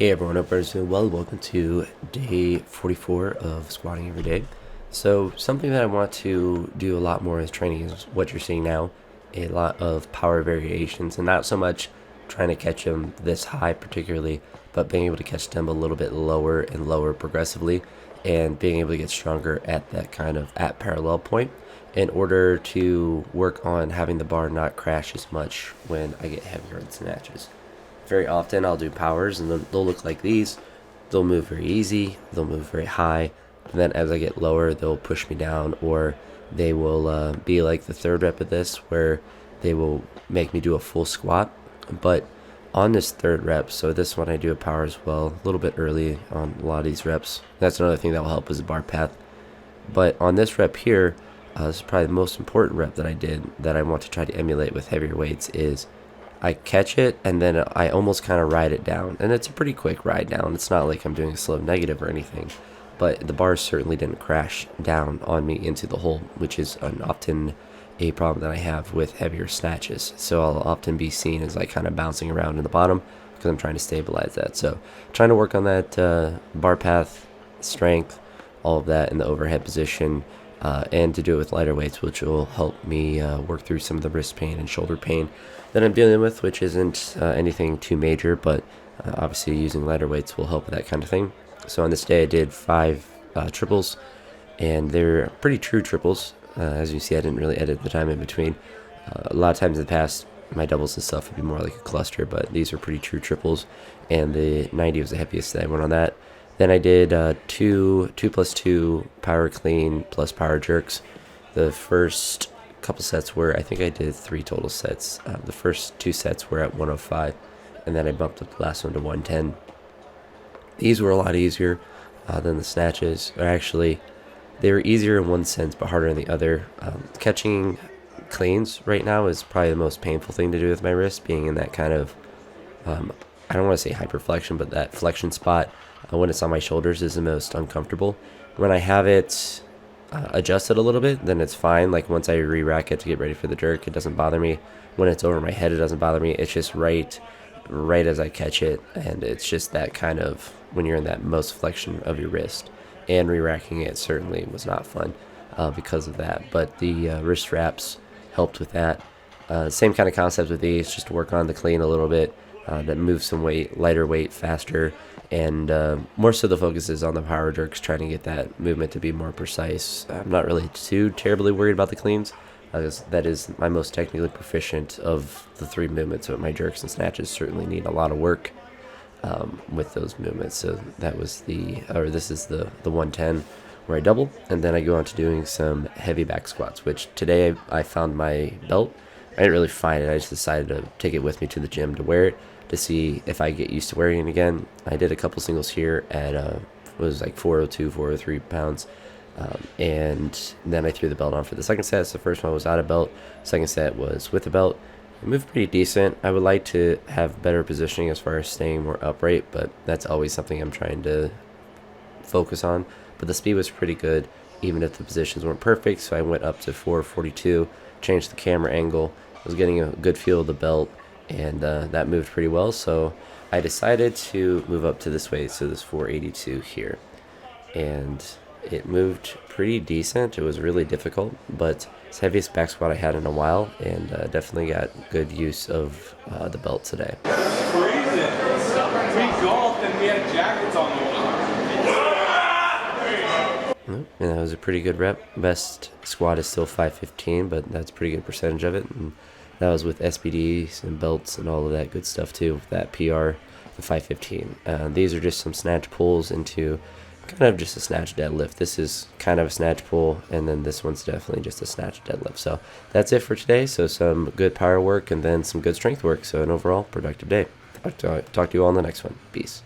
Hey everyone, hope everyone's doing well. Welcome to day 44 of squatting every day. So something that I want to do a lot more is training is what you're seeing now, a lot of power variations, and not so much trying to catch them this high particularly, but being able to catch them a little bit lower and lower progressively, and being able to get stronger at that kind of at parallel point in order to work on having the bar not crash as much when I get heavier in snatches. Very often I'll do powers and they'll look like these. They'll move very easy, they'll move very high, and then as I get lower they'll push me down, or they will be like the third rep of this where they will make me do a full squat. But on this third rep, so this one I do a power as well, a little bit early on a lot of these reps. That's another thing that will help is the bar path. But on this rep here, this is probably the most important rep that I did that I want to try to emulate with heavier weights is I catch it and then I almost kind of ride it down. And it's a pretty quick ride down. It's not like I'm doing a slow negative or anything. But the bars certainly didn't crash down on me into the hole, which is often a problem that I have with heavier snatches. So I'll often be seen as like kind of bouncing around in the bottom because I'm trying to stabilize that. So trying to work on that bar path, strength, all of that in the overhead position. And to do it with lighter weights, which will help me work through some of the wrist pain and shoulder pain that I'm dealing with, which isn't anything too major, but obviously using lighter weights will help with that kind of thing. So on this day I did 5 triples, and they're pretty true triples. As you see, I didn't really edit the time in between. A lot of times in the past, my doubles and stuff would be more like a cluster, but these are pretty true triples, and the 90 was the heaviest that I went on that. Then I did 2 plus 2 power clean plus power jerks. The first couple sets were, I think I did 3 total sets. The first 2 sets were at 105, and then I bumped up the last one to 110. These were a lot easier than the snatches. Or actually, they were easier in one sense, but harder in the other. Catching cleans right now is probably the most painful thing to do with my wrist, being in that kind of, I don't want to say hyperflexion, but that flexion spot when it's on my shoulders is the most uncomfortable. When I have it adjusted a little bit, then it's fine. Like once I re-rack it to get ready for the jerk, it doesn't bother me. When it's over my head, it doesn't bother me. It's just right as I catch it, and it's just that kind of when you're in that most flexion of your wrist. And re-racking it certainly was not fun because of that. But the wrist wraps helped with that. Same kind of concept with these, just to work on the clean a little bit. That moves some weight, lighter weight, faster, and more so the focus is on the power jerks, trying to get that movement to be more precise. I'm not really too terribly worried about the cleans. That is my most technically proficient of the 3 movements, but my jerks and snatches certainly need a lot of work with those movements. So that was this is the 110 where I double, and then I go on to doing some heavy back squats, which today I found my belt. I didn't really find it. I just decided to take it with me to the gym to wear it to see if I get used to wearing it again. I did a couple singles here at it was like 402, 403 pounds. And then I threw the belt on for the second set. So the first one was out of belt. Second set was with the belt. It moved pretty decent. I would like to have better positioning as far as staying more upright, but that's always something I'm trying to focus on. But the speed was pretty good, even if the positions weren't perfect. So I went up to 442, changed the camera angle. I was getting a good feel of the belt, and that moved pretty well. So I decided to move up to this weight, so this 482 here. And it moved pretty decent. It was really difficult, but it's the heaviest back squat I had in a while, and definitely got good use of the belt today. Crazy. We golfed and we had jackets on the wall. And that was a pretty good rep. Best squat is still 515, but that's a pretty good percentage of it. And that was with SBDs and belts and all of that good stuff too, with that PR, the 515. These are just some snatch pulls into kind of just a snatch deadlift. This is kind of a snatch pull, and then this one's definitely just a snatch deadlift. So that's it for today. So some good power work and then some good strength work. So an overall productive day. Talk to you all in the next one. Peace.